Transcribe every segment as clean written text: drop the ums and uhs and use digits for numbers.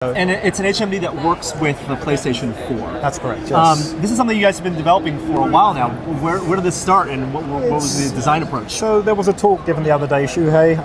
And it's an HMD that works with the PlayStation 4. That's correct, yes. This is something you guys have been developing for a while now. Where did this start, and what was the design approach? So there was a talk given the other day, Shuhei,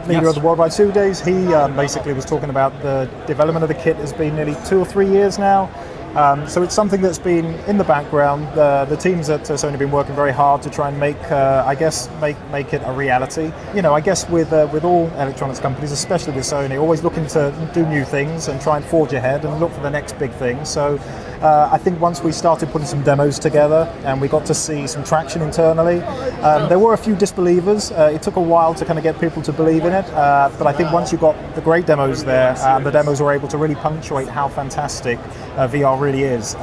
leader of the Worldwide 2 Days. He basically was talking about the development of the kit has been nearly 2 or 3 years now. So it's something that's been in the background. The teams at Sony have been working very hard to try and make it a reality. You know, I guess with all electronics companies, especially with Sony, always looking to do new things and try and forge ahead and look for the next big thing. So I think once we started putting some demos together and we got to see some traction internally, there were a few disbelievers. It took a while to kind of get people to believe in it, but I think once you got the great demos there, the demos were able to really punctuate how fantastic VR really is.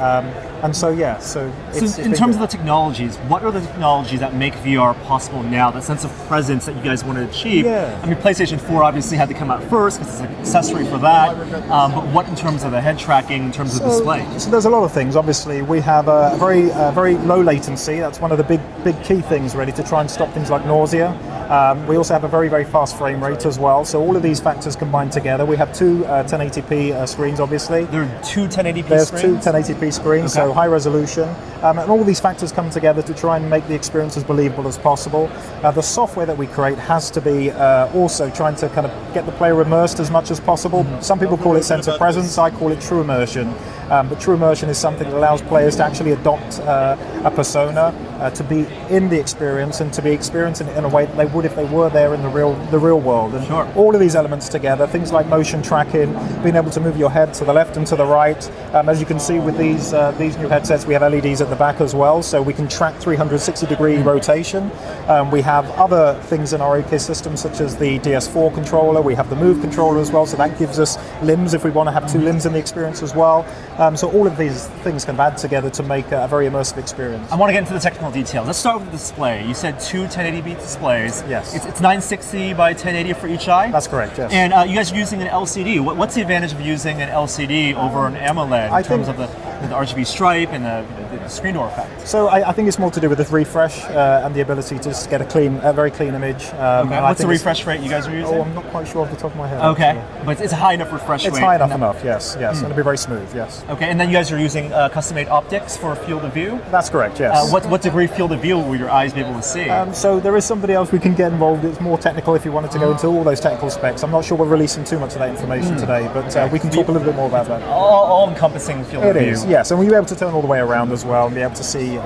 And so in terms of the technologies, what are the technologies that make VR possible now? That sense of presence that you guys want to achieve. Yeah. I mean, PlayStation 4 obviously had to come out first because it's an accessory for that. But what in terms of the head tracking, in terms of display? So there's a lot of things. Obviously, we have a very low latency. That's one of the big key things, really, to try and stop things like nausea. We also have a very fast frame rate as well. So all of these factors combined together. We have two 1080p screens, obviously. There are two 1080p There's screens? two 1080p screens, okay. So high resolution. And all these factors come together to try and make the experience as believable as possible. The software that we create has to be also trying to kind of get the player immersed as much as possible. Mm-hmm. Some people call it sense of presence. I call it true immersion. But true immersion is something that allows players to actually adopt a persona, to be in the experience and to be experiencing it in a way that they would if they were there in the real world. And sure. All of these elements together, things like motion tracking, being able to move your head to the left and to the right. As you can see with these new headsets, we have LEDs at the back as well, so we can track 360-degree rotation. We have other things in our ecosystem, such as the DS4 controller. We have the Move controller as well, so that gives us limbs if we want to have two limbs in the experience as well. So all of these things can add together to make a very immersive experience. I want to get into the technical details. Let's start with the display. You said two 1080p displays. Yes. It's 960 by 1080 for each eye? That's correct, yes. And you guys are using an LCD. What's the advantage of using an LCD over an AMOLED in terms of the RGB stripe and the screen door effect? So I think it's more to do with the refresh and the ability to just get a very clean image. Okay. What's the refresh rate you guys are using? Oh, I'm not quite sure off the top of my head. Okay, actually. But it's a high enough refresh rate. It's high enough, yes. It's going to be very smooth, yes. Okay, and then you guys are using custom-made optics for field of view? That's correct, yes. What degree field of view will your eyes be able to see? So there is somebody else we can get involved. It's more technical if you wanted to go into all those technical specs. I'm not sure we're releasing too much of that information today, but we can talk a little bit more about that. All-encompassing field of view. It is, yes, and we'll be able to turn all the way around as well and be able to see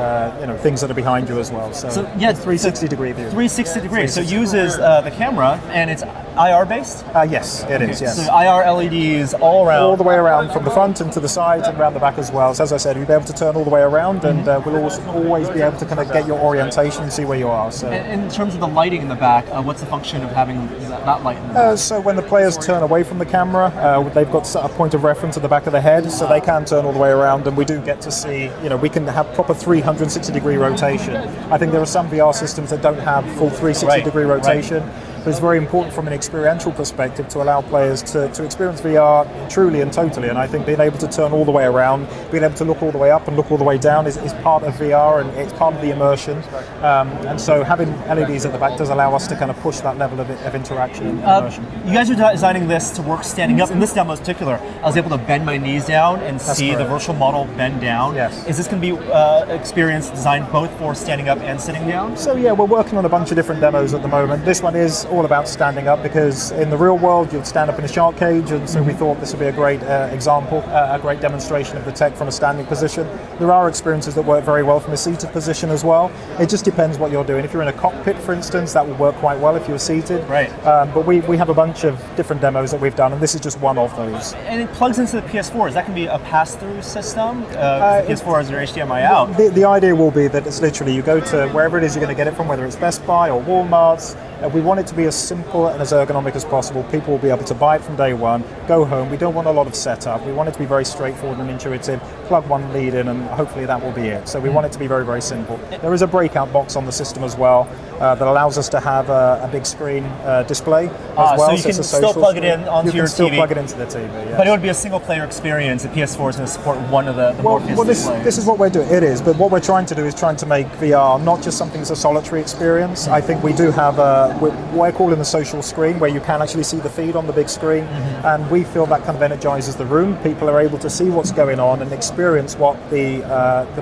things that are behind you as well. So 360-degree view. 360 degrees. So it uses the camera, and it's IR based? Yes, it is, yes. So IR LEDs all around? All the way around, from the front and to the sides and around the back as well. So as I said, we'll be able to turn all the way around, and we'll always be able to kind of get your orientation and see where you are. So. And in terms of the lighting in the back, what's the function of having that light in the back? So when the players turn away from the camera, they've got a point of reference at the back of the head, so they can turn all the way around, and we do get to see, we can have proper 360-degree rotation. I think there are some VR systems that don't have full 360-degree rotation. Right. But it's very important from an experiential perspective to allow players to experience VR truly and totally. And I think being able to turn all the way around, being able to look all the way up and look all the way down is part of VR, and it's part of the immersion. And so having LEDs at the back does allow us to kind of push that level of interaction and immersion. You guys are designing this to work standing up. In this demo in particular, I was able to bend my knees down and see the virtual model bend down. Yes. Is this going to be experience designed both for standing up and sitting down? So yeah, we're working on a bunch of different demos at the moment. This one is all about standing up, because in the real world you'd stand up in a shark cage, and so we thought this would be a great example, a great demonstration of the tech from a standing position. There are experiences that work very well from a seated position as well. It just depends what you're doing. If you're in a cockpit, for instance, that will work quite well if you're seated. Right. But we have a bunch of different demos that we've done, and this is just one of those. And it plugs into the PS4. Is that going to be a pass-through system? The PS4 has your HDMI out. The idea will be that it's literally, you go to wherever it is you're going to get it from, whether it's Best Buy or Walmart's. We want it to be as simple and as ergonomic as possible. People will be able to buy it from day one, go home. We don't want a lot of setup. We want it to be very straightforward and intuitive. Plug one lead in, and hopefully that will be it. So we want it to be very simple. There is a breakout box on the system as well that allows us to have a big screen display as well. So you can still plug it in onto your TV. You can still plug it into the TV, yes. But it would be a single-player experience. The PS4 is going to support one of the Morpheus displays. This is what we're doing. It is, but what we're trying to do is trying to make VR not just something that's a solitary experience. I think we do have we're calling the social screen, where you can actually see the feed on the big screen, and we feel that kind of energizes the room. People are able to see what's going on and experience what the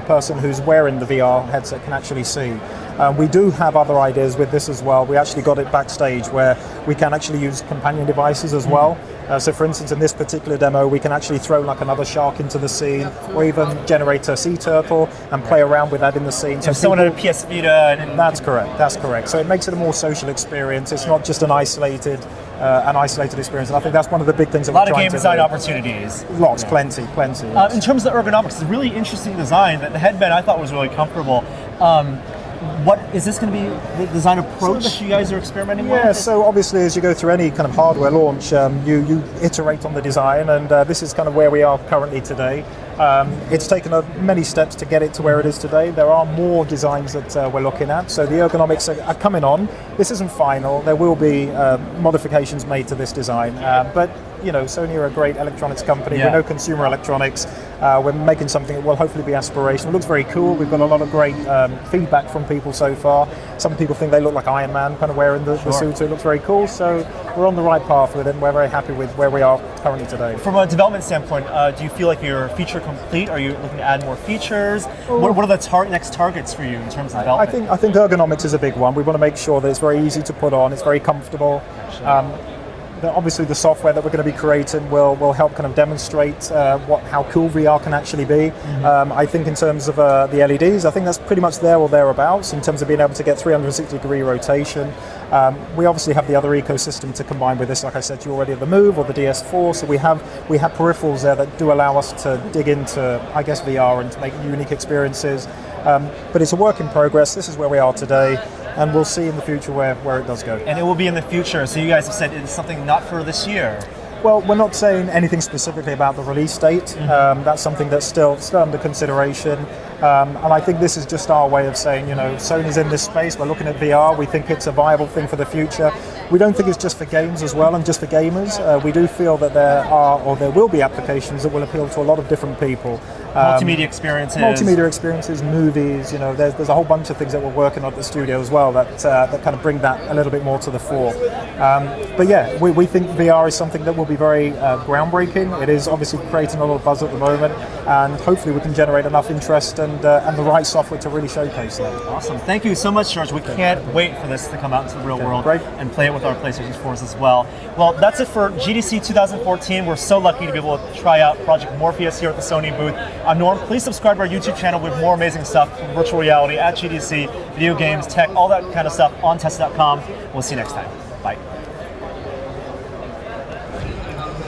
person who's wearing the VR headset can actually see. We do have other ideas with this as well. We actually got it backstage where we can actually use companion devices as well. So for instance, in this particular demo, we can actually throw like another shark into the scene, or even generate a sea turtle and play around with that in the scene. So someone had a PS Vita. That's correct. So it makes it a more social experience. It's not just an isolated experience. And I think that's one of the big things that we're trying to do. A lot of game design opportunities. Lots, plenty. In terms of the ergonomics, it's a really interesting design. The headband I thought was really comfortable. What is this going to be the design approach that you guys are experimenting with? Yeah, so obviously as you go through any kind of hardware launch, you iterate on the design, and this is kind of where we are currently today. It's taken many steps to get it to where it is today. There are more designs that we're looking at, so the ergonomics are coming on. This isn't final. There will be modifications made to this design, but you know, Sony are a great electronics company. We know consumer electronics. We're making something that will hopefully be aspirational. It looks very cool. We've got a lot of great feedback from people so far. Some people think they look like Iron Man kind of wearing the suit, so it looks very cool. So we're on the right path with it, and we're very happy with where we are currently today. From a development standpoint, do you feel like you're feature complete? Are you looking to add more features? What are the next targets for you in terms of development? I think ergonomics is a big one. We want to make sure that it's very easy to put on, it's very comfortable. Obviously the software that we're going to be creating will help kind of demonstrate how cool VR can actually be. I think in terms of the LEDs, I think that's pretty much there or thereabouts in terms of being able to get 360-degree rotation. We obviously have the other ecosystem to combine with this. Like I said, you already have the Move or the DS4, so we have peripherals there that do allow us to dig into, I guess, VR and to make unique experiences. But it's a work in progress. This is where we are today, and we'll see in the future where it does go. And it will be in the future, so you guys have said it's something not for this year. Well, we're not saying anything specifically about the release date. That's something that's still under consideration. And I think this is just our way of saying, you know, Sony's in this space, we're looking at VR, we think it's a viable thing for the future. We don't think it's just for games as well and just for gamers. We do feel that there will be applications that will appeal to a lot of different people. Multimedia experiences, movies, you know, there's a whole bunch of things that we're working on at the studio as well that kind of bring that a little bit more to the fore. But yeah, we think VR is something that will be very groundbreaking. It is obviously creating a lot of buzz at the moment, and hopefully we can generate enough interest and the right software to really showcase that. Awesome. Thank you so much, George. We can't wait for this to come out into the real world and play it with our PlayStation 4s as well. Well, that's it for GDC 2014. We're so lucky to be able to try out Project Morpheus here at the Sony booth. I'm Norm. Please subscribe to our YouTube channel with more amazing stuff from virtual reality at GDC, video games, tech, all that kind of stuff on Tesla.com. We'll see you next time. Bye.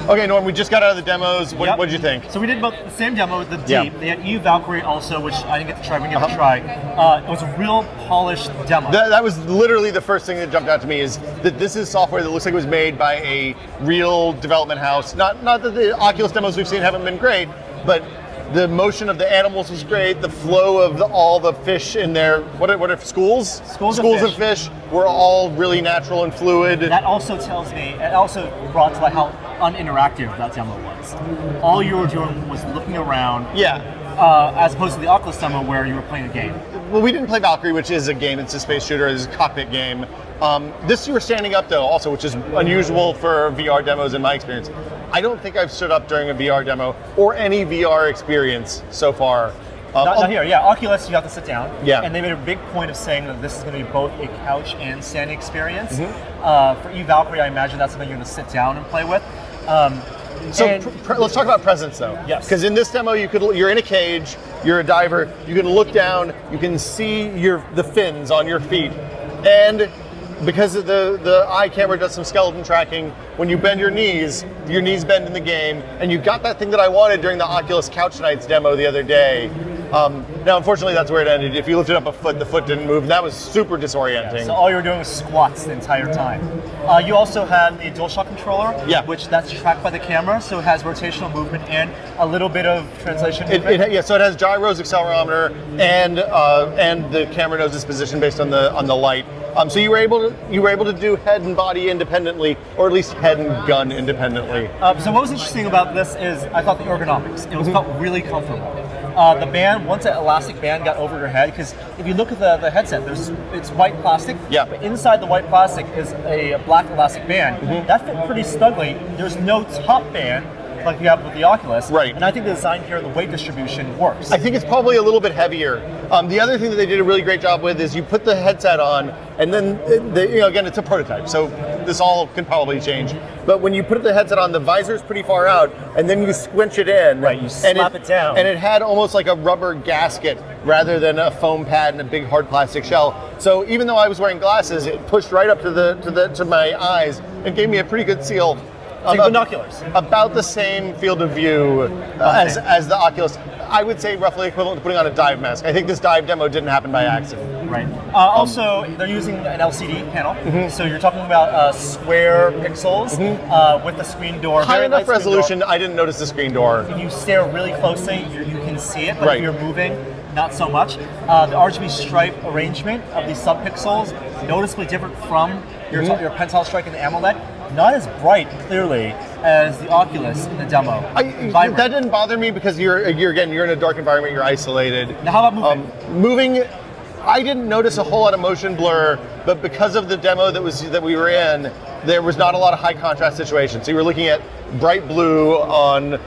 Okay, Norm, we just got out of the demos. What did you think? So we did about the same demo with the Deep. They had Valkyrie also, which I didn't get to try. We didn't get to try. It was a real polished demo. That was literally the first thing that jumped out to me, is that this is software that looks like it was made by a real development house. Not that the Oculus demos we've seen haven't been great, but the motion of the animals was great. The flow of all the fish in their what are schools? Schools of fish were all really natural and fluid. That also tells me. It also brought to light how uninteractive that demo was. All you were doing was looking around. Yeah. As opposed to the Oculus demo where you were playing a game. Well, we didn't play Valkyrie, which is a game. It's a space shooter. It's a cockpit game. This you were standing up though, also, which is unusual for VR demos in my experience. I don't think I've stood up during a VR demo or any VR experience so far. Not here, yeah. Oculus, you have to sit down. Yeah. And they made a big point of saying that this is going to be both a couch and standing experience. For Valkyrie, I imagine that's something you're going to sit down and play with. Let's talk about presence though. Yes. Because in this demo, you're in a cage, you're a diver, you can look down, you can see the fins on your feet, and because of the eye camera does some skeleton tracking, when you bend your knees bend in the game, and you got that thing that I wanted during the Oculus Couch Nights demo the other day. Now, unfortunately, that's where it ended. If you lifted up a foot, the foot didn't move, and that was super disorienting. Yeah, so all you were doing was squats the entire time. You also had the DualShock controller, which that's tracked by the camera, so it has rotational movement and a little bit of translation movement. So it has gyros, accelerometer, and the camera knows its position based on the light. So you were able to do head and body independently, or at least head and gun independently. So what was interesting about this is I thought the ergonomics. It felt really comfortable. The band, once that elastic band got over your head, because if you look at the headset, it's white plastic. Yeah. But inside the white plastic is a black elastic band. That fit pretty snugly. There's no top band like you have with the Oculus. Right. And I think the design here, the weight distribution works. I think it's probably a little bit heavier. The other thing that they did a really great job with is you put the headset on, and then again, it's a prototype, so this all can probably change. But when you put the headset on, the visor's pretty far out, and then you squinch it in. Right, you slap it down. And it had almost like a rubber gasket rather than a foam pad and a big hard plastic shell. So even though I was wearing glasses, it pushed right up to my eyes and gave me a pretty good seal. Binoculars. About the same field of view as the Oculus. I would say roughly equivalent to putting on a dive mask. I think this dive demo didn't happen by accident. Right. Also, they're using an LCD panel, so you're talking about square pixels with the screen door. High very enough light screen resolution, door. I didn't notice the screen door. If you stare really closely, you can see it, but Right. if you're moving, not so much. The RGB stripe arrangement of these subpixels, noticeably different from your Pentile strike and the AMOLED. Not as bright, clearly, as the Oculus in the demo. That didn't bother me because you're in a dark environment, you're isolated. Now, how about moving? Moving, I didn't notice a whole lot of motion blur, but because of the demo that we were in, there was not a lot of high contrast situations. So you were looking at bright blue on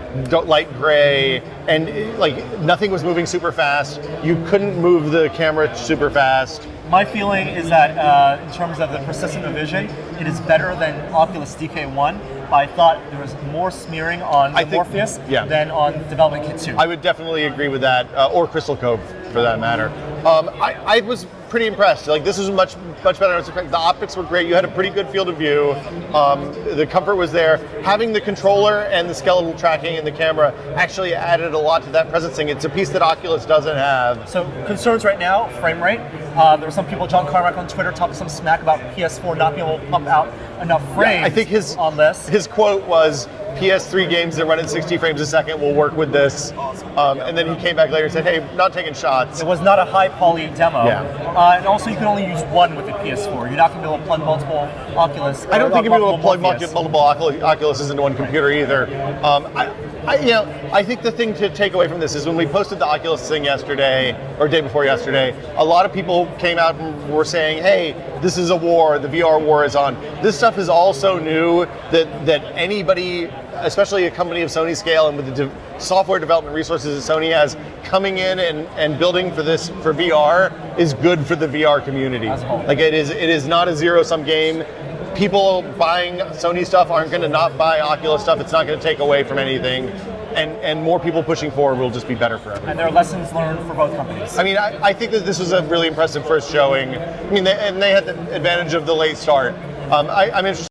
light gray, and like nothing was moving super fast. You couldn't move the camera super fast. My feeling is that in terms of the persistence of vision, it is better than Oculus DK1, but I thought there was more smearing on Morpheus than on Development Kit 2. I would definitely agree with that, or Crystal Cove for that matter. I was pretty impressed. Like, this is much better than I was expecting. The optics were great. You had a pretty good field of view. The comfort was there. Having the controller and the skeletal tracking and the camera actually added a lot to that presencing. It's a piece that Oculus doesn't have. So concerns right now, frame rate. There were some people, John Carmack on Twitter, talking some smack about PS4 not being able to pump out enough frames. Yeah, I think on this. His quote was, PS3 games that run at 60 frames a second will work with this. And then he came back later and said, hey, not taking shots. It was not a high poly demo. Yeah. And also you can only use one with the PS4. You're not going to be able to plug multiple Oculus. I don't think you'll be able to plug Morpheus. multiple Oculuses into one computer either. I think the thing to take away from this is when we posted the Oculus thing yesterday, or day before yesterday, a lot of people came out and were saying, hey, this is a war, the VR war is on. This stuff is all so new that anybody, especially a company of Sony scale and with the software development resources that Sony has, coming in and building for VR is good for the VR community. Like it is not a zero-sum game. People buying Sony stuff aren't going to not buy Oculus stuff. It's not going to take away from anything. And more people pushing forward will just be bebetter for everyone. And there are lessons learned for both companies. I mean, I think that this was a really impressive first showing. I mean, they had the advantage of the late start. I'm interested